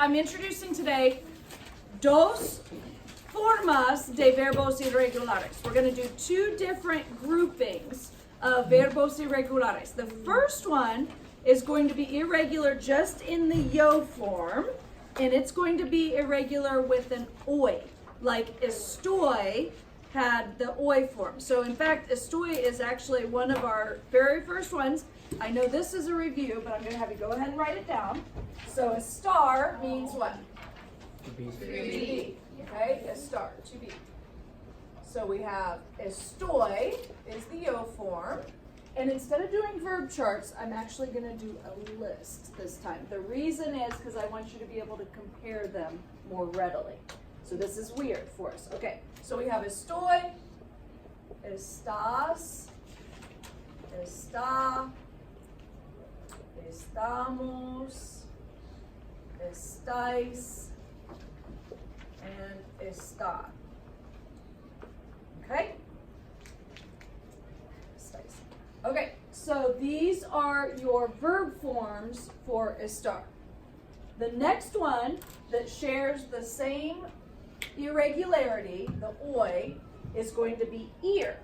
I'm introducing today dos formas de verbos irregulares. We're going to do two different groupings of verbos irregulares. The first one is going to be irregular just in the yo form, and it's going to be irregular with an oy, like estoy had the oy form. So in fact, estoy is actually one of our very first ones. I know this is a review, but I'm going to have you go ahead and write it down. So estar means what? To be. To be. Okay, estar, to be. So we have estoy is the yo form. And instead of doing verb charts, I'm actually going to do a list this time. The reason is because I want you to be able to compare them more readily. So this is weird for us. Okay, so we have estoy, estás, está, estamos, estáis, and está. Okay? Estáis. Okay, so these are your verb forms for estar. The next one that shares the same irregularity, the oy, is going to be ir.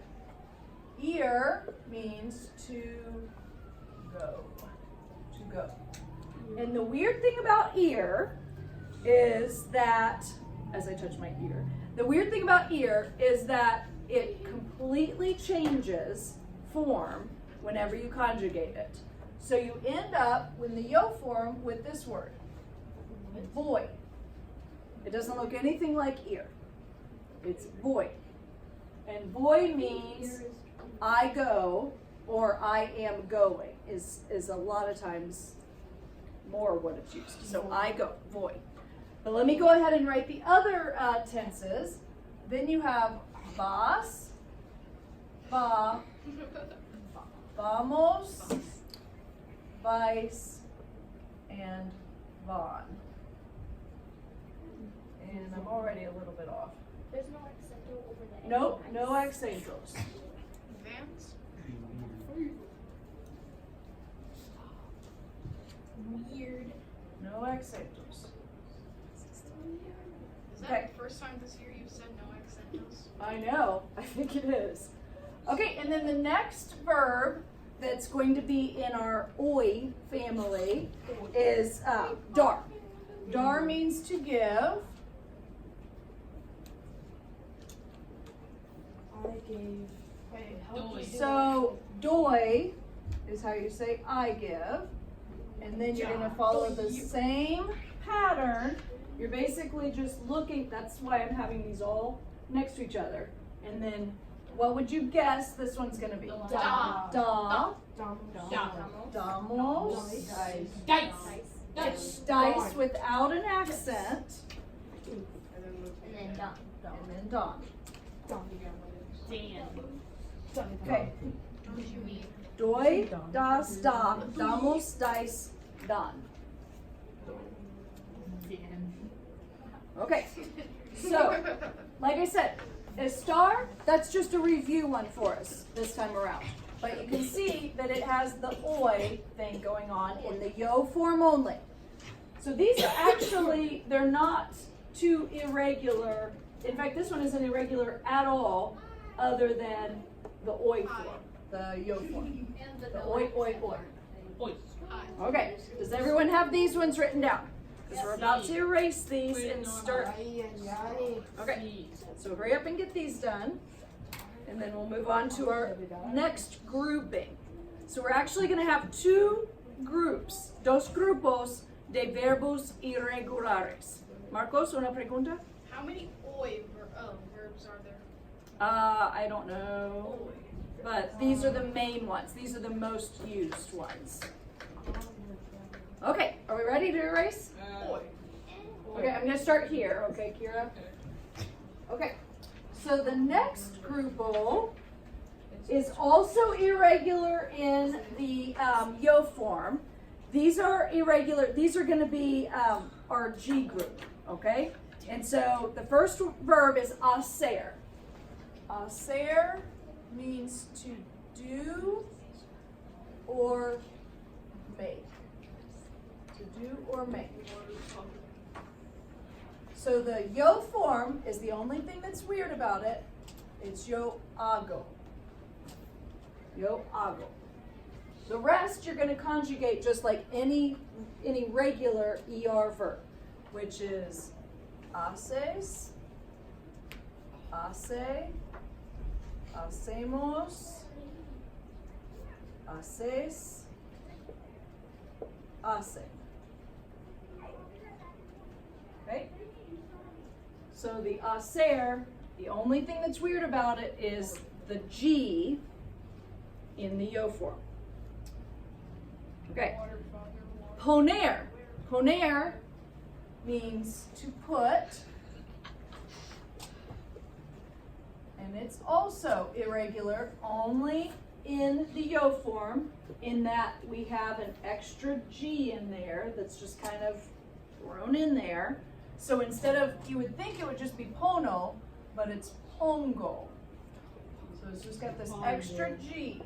Ir means to go. To go. And the weird thing about ir is that, as I touch my ear, the weird thing about ir is that it completely changes form whenever you conjugate it. So you end up in the yo form with this word, voy. It doesn't look anything like ir. It's voy. And voy means I go or I am going is a lot of times more what it's used. So I go, voy. But let me go ahead and write the other tenses. Then you have vas, va, vamos, vais, and van. And I'm already a little bit off. There's no accento over there. Nope, no accentos. Vans? Weird. No accentos. Is that Okay. the first time this year you've said no accentos? I know, I think it is. Okay, and then the next verb that's going to be in our oy family is dar. Dar means to give. I gave. Wait, So doy is how you say I give. And then you're going to follow the same pattern. You're basically just looking, that's why I'm having these all next to each other. And then what would you guess this one's going to be? Da. Da. Damos. Damos. Dice. Dice without an accent. And then done. And then don. Dan. Okay. What do you mean? Doy, das, da, damos, dice, don. Okay. So, like I said, estar, that's just a review one for us this time around. But you can see that it has the oy thing going on in the yo form only. So these are actually, they're not too irregular. In fact, this one isn't irregular at all other than the oy form, the yo form. The oy, oy, oy. Okay, does everyone have these ones written down? Because we're about to erase these and start. Okay, so hurry up and get these done. And then we'll move on to our next grouping. So we're actually going to have two groups, dos grupos de verbos irregulares. Marcos, una pregunta? How many oi verbs are there? I don't know. But these are the main ones. These are the most used ones. Okay, are we ready to erase? Oi. Okay, I'm going to start here. Okay, Kira? Okay, so the next grupo is also irregular in the yo form. These are irregular. These are going to be our G group, okay? And so the first verb is hacer. Hacer means to do or make. To do or make. So the yo form is the only thing that's weird about it. It's yo hago. Yo hago. The rest you're going to conjugate just like any regular ER verb, which is haces, hace, hacemos, haces, hace. Okay? So the hacer, the only thing that's weird about it is the G in the yo form. Okay. Poner. Poner means to put. And it's also irregular only in the yo form, in that we have an extra G in there that's just kind of thrown in there. So instead of, you would think it would just be pono, but it's pongo. So it's just got this extra G.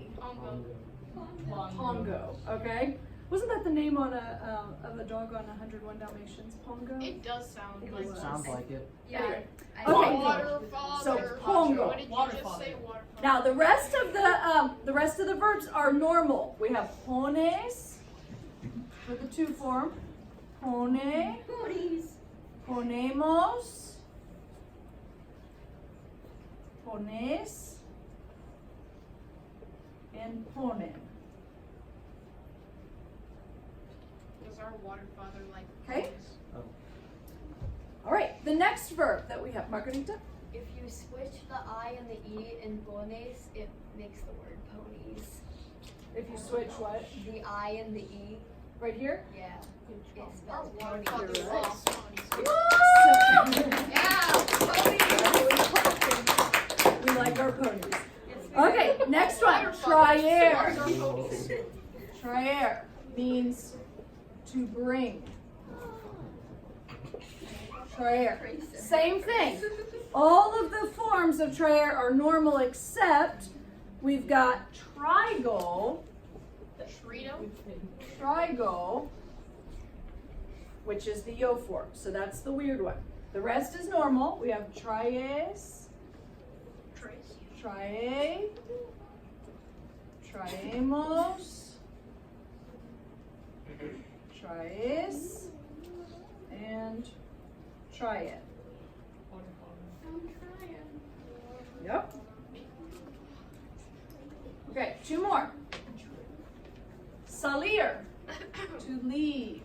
Pongo, okay? Wasn't that the name on of a dog on 101 Dalmatians? Pongo? It does sound It like was. Sounds like it. Yeah. Anyway. I Okay. Water father. So, pongo. What did you Water just father. say? Water father. Now the rest of the verbs are normal. We have pones for the to form. Pone, Ponies. ponemos, pones, and ponen. Does our water father like Okay. ponies? All right, the next verb that we have, Margarita. If you switch the I and the E in pones, it makes the word ponies. If you switch what? The I and the E, Right here? yeah, it Our spells water ponies. father right. loves ponies. So- Yeah, We like our ponies. It's Okay, next one. Water father Traer. loves our ponies. Traer means to bring. Traer. Same thing. All of the forms of traer are normal except we've got trigo, trigo, which is the yo form. So that's the weird one. The rest is normal. We have traes, Trace. trae, traemos, traes, and try it. I'm trying. Yep. Okay, two more. Salir, to leave.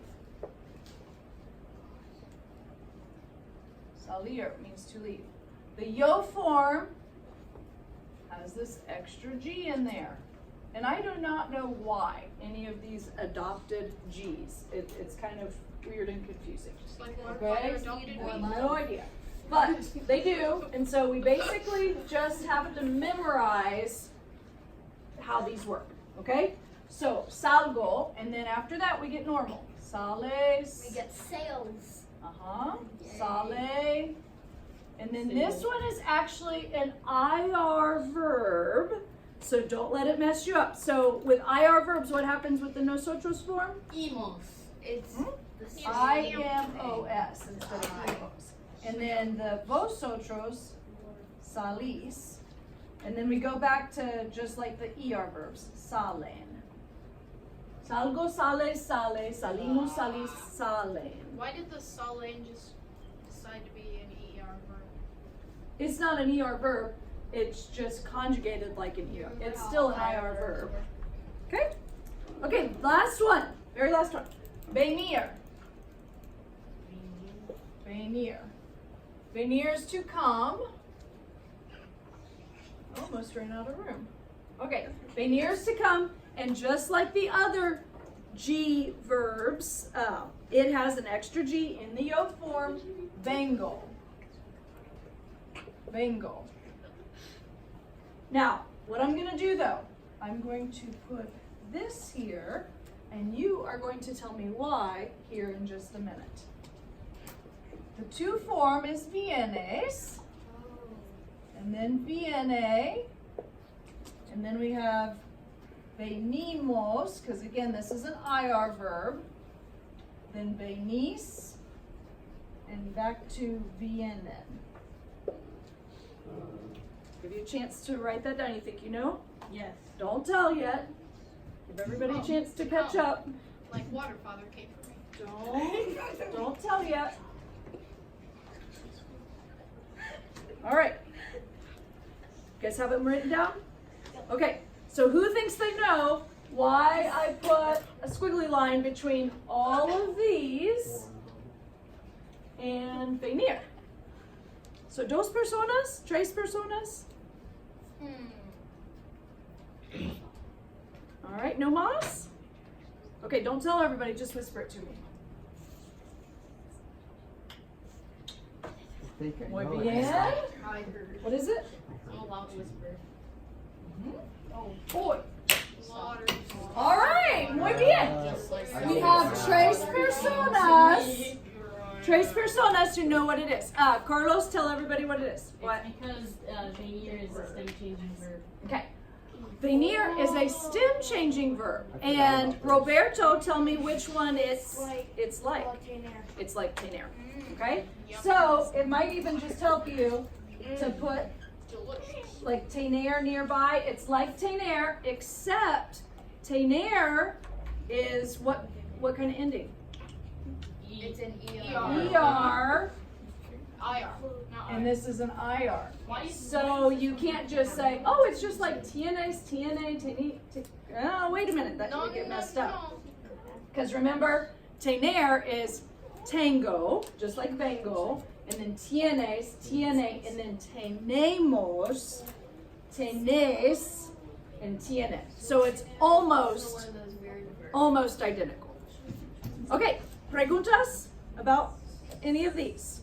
Salir means to leave. The yo form has this extra G in there. And I do not know why any of these adopted G's. It's kind of weird and confusing. Just like water Okay. father adopted me. No idea. But they do, and so we basically just have to memorize how these work, okay? So, salgo, and then after that we get normal. Sales. We get sales. Uh-huh. Yay. Sale. And then this one is actually an IR verb, so don't let it mess you up. So, with IR verbs, what happens with the nosotros form? Emos. It's Hmm? the same. IMOS instead of IMOS. And then the vosotros, salís. And then we go back to just like the ER verbs, salen. Salgo, sale, sale, salimos, salís, salen. Why did the Salane just decide to be an ER verb? It's not an ER verb, it's just conjugated like an ER. It's still an IR verb. Okay? Okay, last one. Very last one. Venir. Venir. Venir is to come. Almost ran out of room. Okay, venir is to come, and just like the other G verbs, it has an extra G in the yo form, vengo. Vengo. Now, what I'm going to do though, I'm going to put this here, and you are going to tell me why here in just a minute. The to form is vienes, and then viene, and then we have venimos, because again, this is an IR verb, then venís, and back to vienen. Give you a chance to write that down. You think you know? Yes. Don't tell yet. Give everybody a chance to catch up. Like water father came for me. Don't tell yet. All right. You guys have them written down? Okay. So who thinks they know why I put a squiggly line between all of these and venir? So dos personas, tres personas. All right, no más? Okay, don't tell everybody, just whisper it to me. Muy bien. I heard. What is it? I'm a loud whisper. Oh boy. Water. All right, muy bien. Just like We have tres personas. Tres personas who know what it is. Carlos, tell everybody what it is. What? It's because venir is a stem changing verb. Okay. Venir is a stem changing verb. And Roberto, tell me which one it's like. It's like tener. Okay? So it might even just help you to put delicious. like tener nearby. It's like tener, except tener is what kind of ending? It's an ER, IR. Not and this is an IR. Why is So you can't just say, oh, it's just like tienes, tiene, teni. Oh, wait a minute, that could get messed up. Because remember, tener is tango, just like vengo, and then tienes, tiene, and then tenemos, tenes, and tiene. So it's almost identical. Okay, preguntas about any of these?